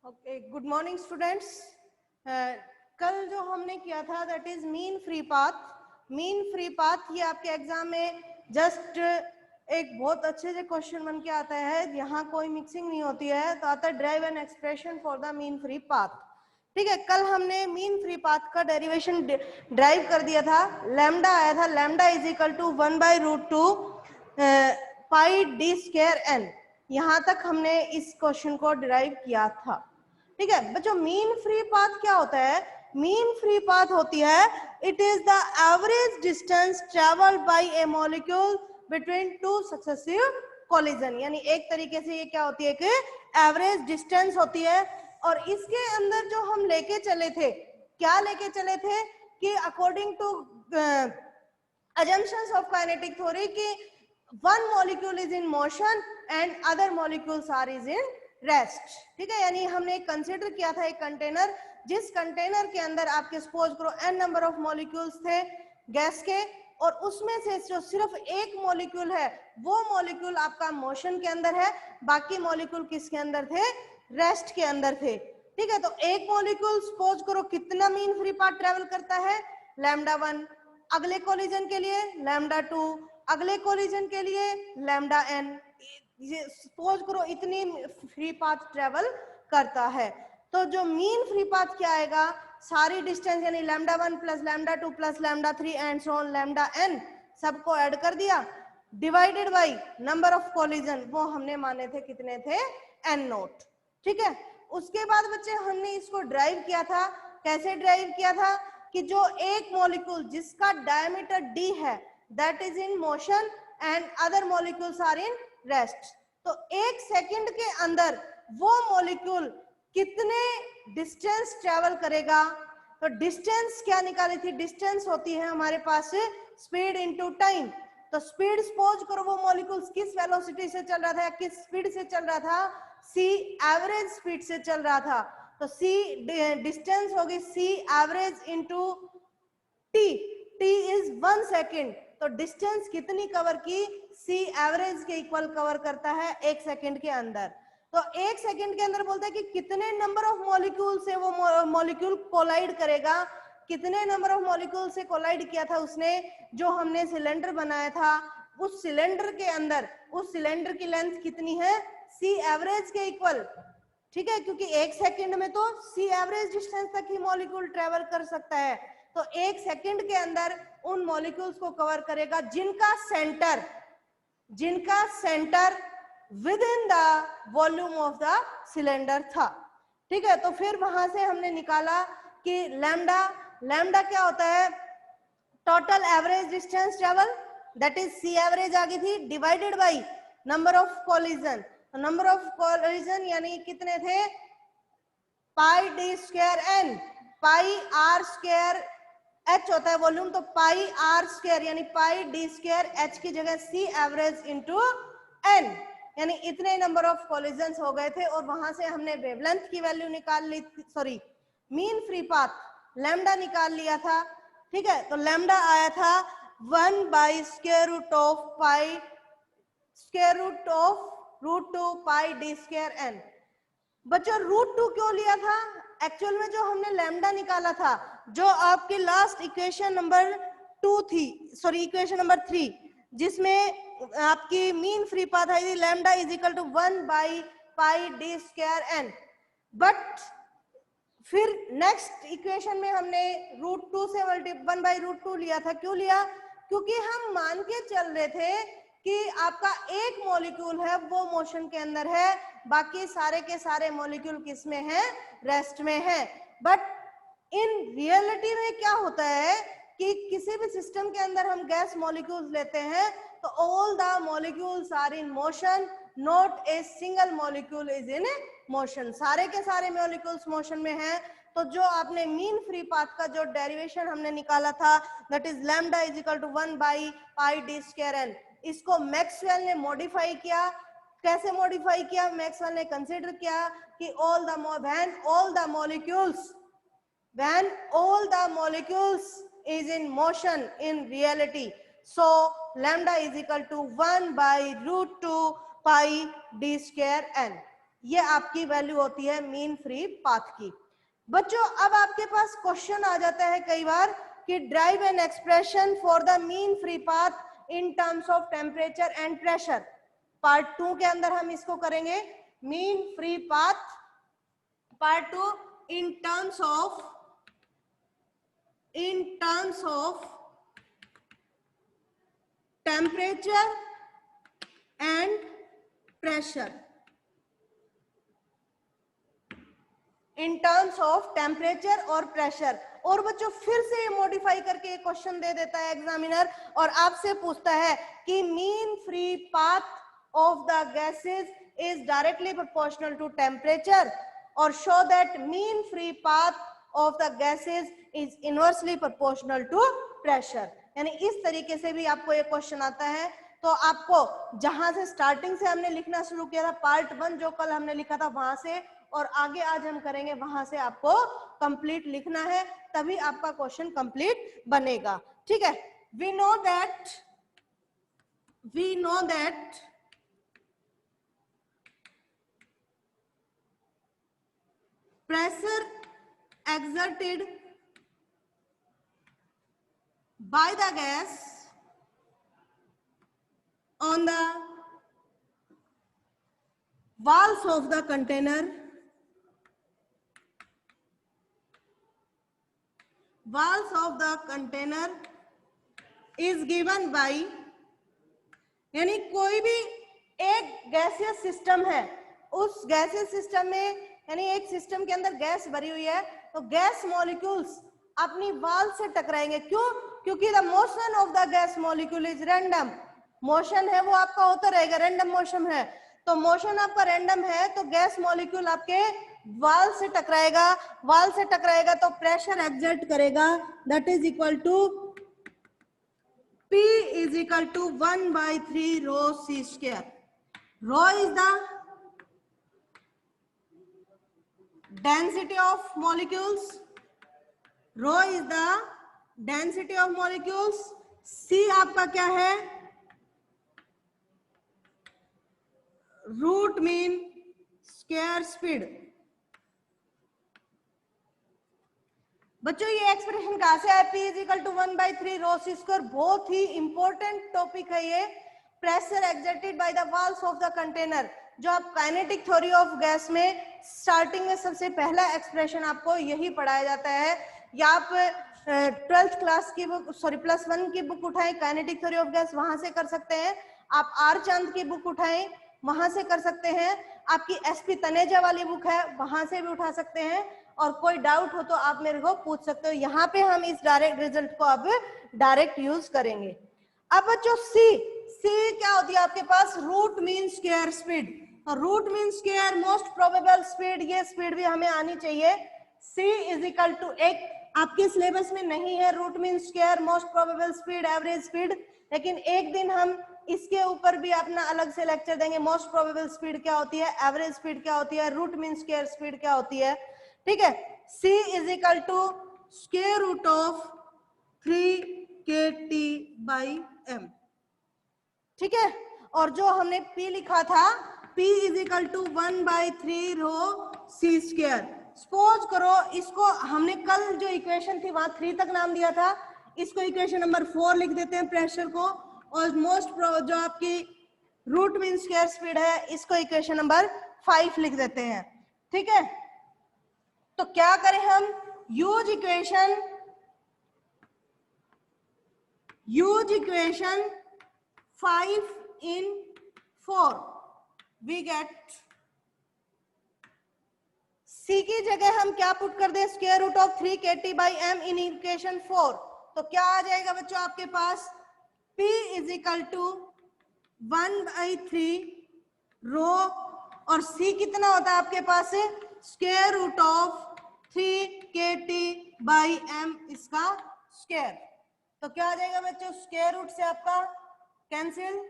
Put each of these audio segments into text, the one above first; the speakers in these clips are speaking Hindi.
Okay, good morning students. कल जो हमने किया था that is mean free path. Mean free path ये आपके एग्जाम में जस्ट एक बहुत अच्छे से क्वेश्चन बन के आता है, यहाँ कोई मिक्सिंग नहीं होती है, तो आता है drive an expression for the mean free path. ठीक है, कल हमने मीन फ्री पाथ का डेरिवेशन ड्राइव कर दिया था। लैम्डा आया था, lambda is equal to 1/√2 pi D square n. यहाँ तक हमने इस क्वेश्चन को डिराइव किया था। ठीक है बच्चों, मीन फ्री पाथ क्या होता है? मीन फ्री पाथ होती है it is the average distance travelled by A molecule between two successive collision. यानी एक तरीके से ये क्या होती है कि एवरेज डिस्टेंस होती है। और इसके अंदर जो हम लेके चले थे, क्या लेके चले थे कि according to assumptions of kinetic theory कि one molecule is in motion and other molecules are is in rest। ठीक है, यानी हमने कंसीडर किया था एक कंटेनर, जिस कंटेनर के अंदर आपके सपोज करो n नंबर ऑफ मॉलिक्यूल्स थे गैस के, और उसमें से जो सिर्फ एक मॉलिक्यूल है वो मॉलिक्यूल आपका मोशन के अंदर है, बाकी मॉलिक्यूल किसके अंदर थे? रेस्ट के अंदर थे। ठीक है, तो एक मॉलिक्यूल सपोज करो कितना मीन फ्री पाथ ट्रेवल करता है? λ1। अगले कोलिजन के लिए λ2, अगले कोलिजन के लिए λn। ये सपोज करो इतनी फ्री पाथ ट्रेवल करता है। तो जो मीन फ्री पाथ क्या आएगा? सारी डिस्टेंस यानी λ1 plus λ2 plus λ3 and so on λn सबको ऐड कर दिया, divided by number of collision, वो हमने माने थे कितने थे? n0। ठीक है, उसके बाद बच्चे हमने इसको ड्राइव किया था। कैसे ड्राइव किया था कि जो एक मॉलिक्यूल जिसका डायमीटर d है that is in motion and other molecules are in rest. तो एक सेकंड के अंदर वो मॉलिक्यूल कितने डिस्टेंस ट्रेवल करेगा? तो डिस्टेंस क्या निकाली थी? डिस्टेंस होती है हमारे पास स्पीड इनटू टाइम। तो स्पीड सपोज करो वो मॉलिक्यूल किस वेलोसिटी से चल रहा था या किस स्पीड से चल रहा था? c एवरेज स्पीड से चल रहा था। तो c डिस्टेंस होगी c average into t। t is 1 second. तो डिस्टेंस कितनी कवर की? c एवरेज के इक्वल कवर करता है 1 सेकेंड के अंदर। तो 1 सेकेंड के अंदर बोलता है कि कितने नंबर ऑफ मॉलिक्यूल से वो मॉलिक्यूल कोलाइड करेगा। कितने नंबर ऑफ मॉलिक्यूल से कोलाइड किया था उसने? जो हमने सिलेंडर बनाया था उस सिलेंडर के अंदर, उस सिलेंडर की लेंथ कितनी है? c एवरेज के इक्वल। ठीक है, क्योंकि 1 सेकेंड में तो c एवरेज डिस्टेंस तक ही मॉलिक्यूल ट्रेवल कर सकता है। तो 1 सेकेंड के अंदर उन मॉलिक्यूल्स को कवर करेगा जिनका centre with in the volume of the cylinder था। ठीक है, तो फिर वहां से हमने निकाला कि लैम्डा क्या होता है? Total average distance travel, that is C average आ गई थी, divided by number of collision. Number of collision यानी कितने थे? Pi D square N. Pi R square H होता है वॉल्यूम, तो पाई आर स्क्वायर यानी पाई डी स्क्वायर एच की जगह सी एवरेज इंटू एन, यानी इतने नंबर ऑफ कोलिजन्स हो गए थे। और वहां से हमने वेवलेंथ की वैल्यू निकाल ली, sorry mean free path lambda निकाल लिया था। ठीक है, तो लैम्डा आया था 1/√2 पाई √2 पाई डी स्क्वायर एन। बच्चों √2 क्यों लिया था? एक्चुअल में जो हमने लैम्डा निकाला था, जो आपकी लास्ट इक्वेशन नंबर 2 थी, सॉरी इक्वेशन नंबर 3, जिसमें आपकी मीन फ्री पाथ आई थी lambda is equal to one by pi D square N. But फिर नेक्स्ट इक्वेशन में हमने √2 से 1/√2 लिया था। क्यों लिया? क्योंकि हम मान के चल रहे थे कि आपका एक मॉलिक्यूल है वो मोशन के अंदर है, बाकी सारे के सारे मॉलिक्यूल किस में है? रेस्ट में है। बट इन रियलिटी में क्या होता है कि किसी भी सिस्टम के अंदर हम गैस मॉलिक्यूल्स लेते हैं तो all the molecules are in motion, not a single molecule is in motion. सारे के सारे मॉलिक्यूल्स मोशन में हैं। तो जो आपने मीन फ्री पाथ का जो डेरिवेशन हमने निकाला था that is lambda is equal to one by pi D square N, इसको मैक्सवेल ने मॉडिफाई किया। कैसे मॉडिफाई किया? मैक्सवेल ने कंसीडर किया कि when all the molecules is in motion in reality, so lambda is equal to 1/√2 pi d square n। ये आपकी वैल्यू होती है मीन फ्री पाथ की। बच्चों अब आपके पास क्वेश्चन आ जाता है कई बार कि drive an expression for the mean free path in terms of temperature and pressure. Part 2 के अंदर हम इसको करेंगे mean free path, part 2 in terms of temperature and pressure, in terms of temperature और प्रेशर। और बच्चों फिर से मॉडिफाई करके एक क्वेश्चन दे देता है एग्जामिनर और आपसे पूछता है कि mean free path of the gases is directly proportional to temperature और show that mean free path of the gases is inversely proportional to pressure. यानी इस तरीके से भी आपको एक क्वेश्चन आता है। तो आपको जहां से स्टार्टिंग से हमने लिखना शुरू किया था, पार्ट 1 जो कल हमने लिखा था वहां से, और आगे आज हम करेंगे वहां से आपको कंप्लीट लिखना है, तभी आपका क्वेश्चन कंप्लीट बनेगा। ठीक है, we know that pressure exerted by the gas on the walls of the container is given by, यानी कोई भी एक गैसियस सिस्टम है, उस गैसियस सिस्टम में यानी एक सिस्टम के अंदर गैस भरी हुई है, तो गैस मॉलिक्यूल्स अपनी वाल से टकराएंगे। क्यों? क्योंकि the motion of the gas molecule is random. Motion है वो आपका होता रहेगा, रैंडम मोशन है। तो मोशन आपका रैंडम है तो गैस मॉलिक्यूल आपके वाल से टकराएगा, वाल से टकराएगा तो प्रेशर एक्सर्ट करेगा, that is equal to P is equal to 1/3 rho C square. Rho is the density of molecules. Rho is the density of molecules. C आपका क्या है? Root mean square speed. बच्चों ये एक्सप्रेशन कहां से आया? P is equal to 1/3 rho C square. बहुत ही इंपॉर्टेंट टॉपिक है ये, pressure exerted by the walls of the container. जो आप काइनेटिक थ्योरी ऑफ गैस में स्टार्टिंग में सबसे पहला एक्सप्रेशन आपको यही पढ़ाया जाता है। या आप 12th क्लास की बुक, सॉरी +1 की बुक उठाएं, काइनेटिक थ्योरी ऑफ गैस, वहां से कर सकते हैं। आप आर चांद की बुक उठाएं, वहां से कर सकते हैं। आपकी एसपी तनेजा वाली बुक है, वहां से भी उठा सकते हैं। और कोई डाउट हो तो आप मेरे को पूछ सकते हो। यहाँ पे हम इस डायरेक्ट रिजल्ट को अब डायरेक्ट यूज करेंगे। अब बच्चों सी क्या होती है आपके पास? Root mean square speed. Root mean square most probable speed, ये स्पीड भी हमें आनी चाहिए। सी इज इक्वल टू, एक आपके सिलेबस में नहीं है root mean square most probable speed average speed, लेकिन एक दिन हम इसके ऊपर भी अपना अलग से लेक्चर देंगे। मोस्ट प्रोबेबल स्पीड क्या होती है, एवरेज स्पीड क्या होती है, रूट मीन स्क्वायर स्पीड क्या होती है। ठीक है, C is equal to square root of 3kT/m। ठीक है, और जो हमने P लिखा था, P is equal to 1/3 rho C square. Suppose करो इसको हमने कल जो इक्वेशन थी वहां 3 तक नाम दिया था, इसको इक्वेशन नंबर 4 लिख देते हैं प्रेशर को, और मोस्ट जो आपकी रूट मीन स्क्वायर स्पीड है इसको इक्वेशन नंबर 5 लिख देते हैं। ठीक है, तो क्या करें हम? Use equation 5 in 4, we get C की जगह हम क्या पुट कर दे? Square root of 3kT/m in equation 4। तो क्या आ जाएगा बच्चों आपके पास? P is equal to 1/3 rho, और C कितना होता है आपके पास? स्क्वायर रूट ऑफ 3kT/m इसका स्क्वायर। तो क्या आ जाएगा बच्चों? स्क्वायर रूट से आपका कैंसिल,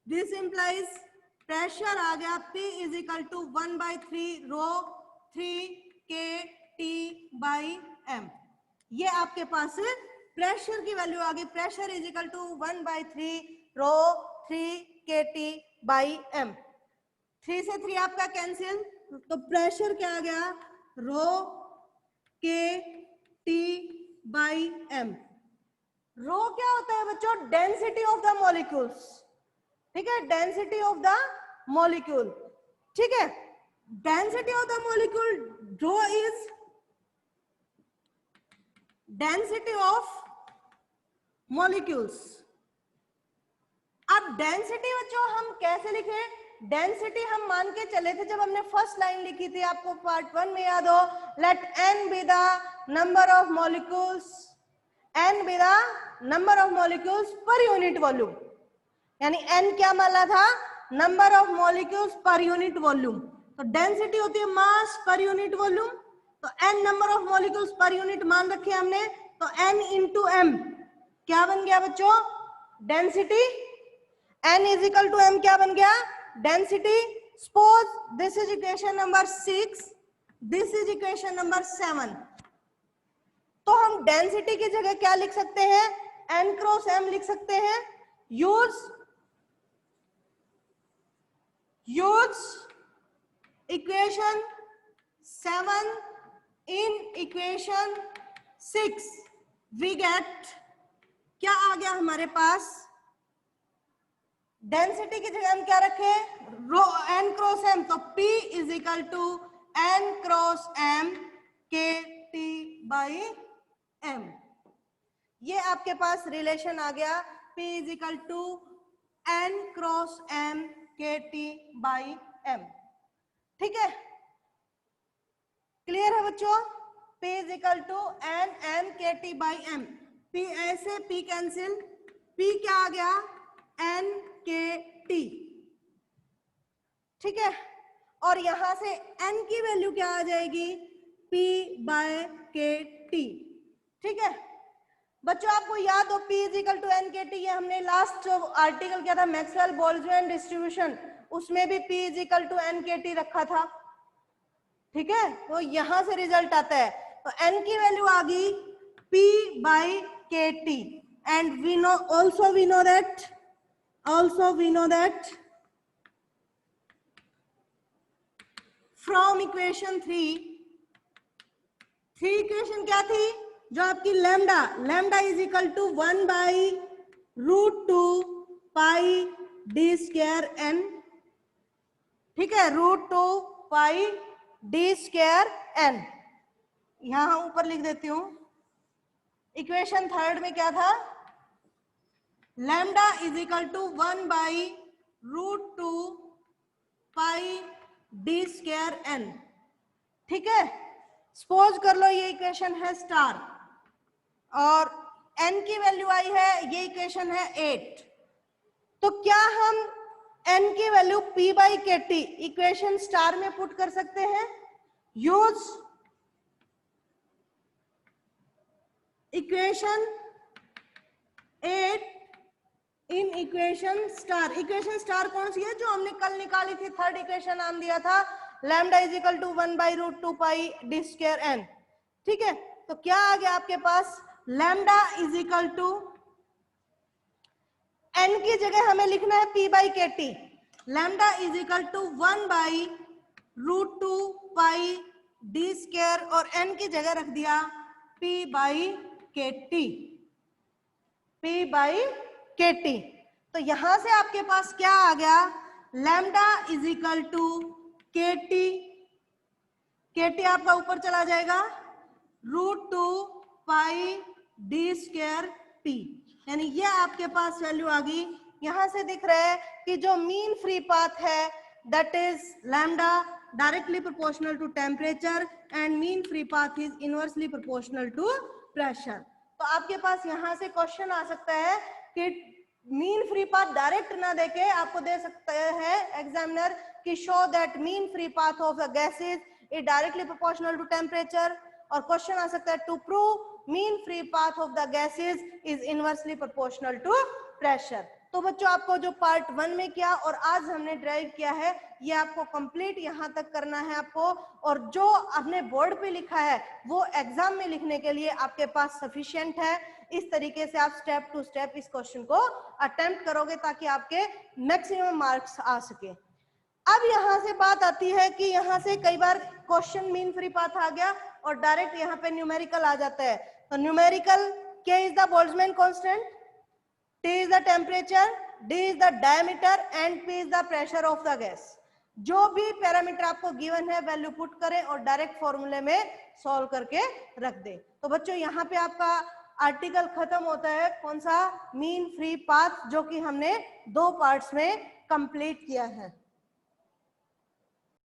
दिस इंप्लाइज प्रेशर आ गया P is equal to 1/3 rho 3kT/m। ये आपके पास प्रेशर की वैल्यू आ गई। Pressure is equal to 1/3 rho 3kT/m। 3 से 3 आपका कैंसिल, तो प्रेशर क्या आ गया, रो के टी बाई एम। रो क्या होता है बच्चों, डेंसिटी ऑफ द मॉलिक्यूल्स, ठीक है, डेंसिटी ऑफ द मॉलिक्यूल, ठीक है, density of the molecule, rho is density of molecules. अब डेंसिटी बच्चों हम कैसे लिखे, डेंसिटी हम मान के चले थे जब हमने फर्स्ट लाइन लिखी थी, आपको पार्ट 1 में याद हो, let n be the number of molecules, n be the number of molecules per unit volume, यानी n क्या माना था, number of molecules per unit volume. तो डेंसिटी होती है मास पर यूनिट वॉल्यूम, तो n number of molecules per unit मान रखे हमने, तो n इंटू m क्या बन गया बच्चों, density, n is equal to m क्या बन गया, density. Suppose this is equation number 6, this is equation number 7, तो हम डेंसिटी की जगह क्या लिख सकते हैं, n क्रॉस m लिख सकते हैं। Use equation 7 in equation 6, we get, क्या आ गया हमारे पास, डेंसिटी की जगह हम क्या रखे, रो n क्रॉस m, तो P is equal to n cross m k T by m, ये आपके पास रिलेशन आ गया, P is equal to n cross m k T by m, ठीक है, क्लियर है बच्चों, P is equal to n m k T by m, P ऐसे P कैंसिल, P क्या आ गया, n के टी, ठीक है, और यहां से n की वैल्यू क्या आ जाएगी, P बाय के टी, ठीक है बच्चों, आपको याद हो P is equal to n k T, ये हमने लास्ट जो आर्टिकल किया था मैक्सवेल बोल्ट्जमैन डिस्ट्रीब्यूशन, उसमें भी P is equal to n k T रखा था, ठीक है, तो यहां से रिजल्ट आता है, तो n की वैल्यू आ गई P बाई के T, and we know also we know that from equation 3 equation क्या थी, जो आपकी lambda is equal to 1 by root 2 pi D square N, ठीक है, root 2 pi D square n, यहां ऊपर लिख देती हूं, इक्वेशन 3 में क्या था, lambda is equal to 1 by root 2 pi D square N, ठीक है, सपोज कर लो ये इक्वेशन है स्टार और n की वैल्यू आई है, ये इक्वेशन है 8, तो क्या हम n की वैल्यू p बाई के टी इक्वेशन स्टार में पुट कर सकते हैं, use equation 8 in equation star, equation star कौन सी है, जो हमने कल निकाली थी, थर्ड इक्वेशन नाम दिया था lambda is equal to 1 by root 2 pi D square N, ठीक है, तो क्या आ गया आपके पास, lambda is equal to, N की जगह हमें लिखना है P बाई के T, lambda is equal to 1 by root 2 pi D square, और n की जगह रख दिया P बाई के टी, P बाई के टी, तो यहां से आपके पास क्या आ गया, लैम्डा इज इक्वल टू के टी आपका ऊपर चला जाएगा, root 2 pi D square P, यानी ये आपके पास वैल्यू आ गई, यहां से दिख रहा है कि जो मीन फ्री पाथ है that is lambda directly proportional to temperature and mean free path is inversely proportional to pressure, तो आपके पास यहां से क्वेश्चन आ सकता है कि मीन फ्री पाथ डायरेक्ट ना देके आपको दे सकते हैं एग्जामिनर कि show that mean free path of the gases is directly proportional to temperature, और क्वेश्चन आ सकता है to prove mean free path of the gases is inversely proportional to pressure. तो बच्चों आपको जो पार्ट 1 में किया और आज हमने ड्राइव किया है ये आपको कंप्लीट यहाँ तक करना है आपको, और जो आपने बोर्ड पे लिखा है वो एग्जाम में लिखने के लिए आपके पास सफिशिएंट है। इस तरीके से आप स्टेप टू स्टेप इस क्वेश्चन को अटेम्प्ट करोगे ताकि आपके मैक्सिमम मार्क्स आ सके। अब यहाँ से बात आती है कि यहाँ से कई बार क्वेश्चन मीन फ्री पाथ आ गया और डायरेक्ट यहाँ पे न्यूमेरिकल आ जाता है। तो numerical K is the Boltzmann constant, T is the temperature, D is the diameter and P is the pressure of the gas. जो भी पैरामीटर आपको गिवन है वैल्यू पुट करें और डायरेक्ट फॉर्मूले में सॉल्व करके रख दें। तो बच्चों यहाँ पे आपका आर्टिकल खत्म होता है, कौन सा, मीन फ्री पाथ, जो कि हमने 2 पार्ट्स में कंप्लीट किया है।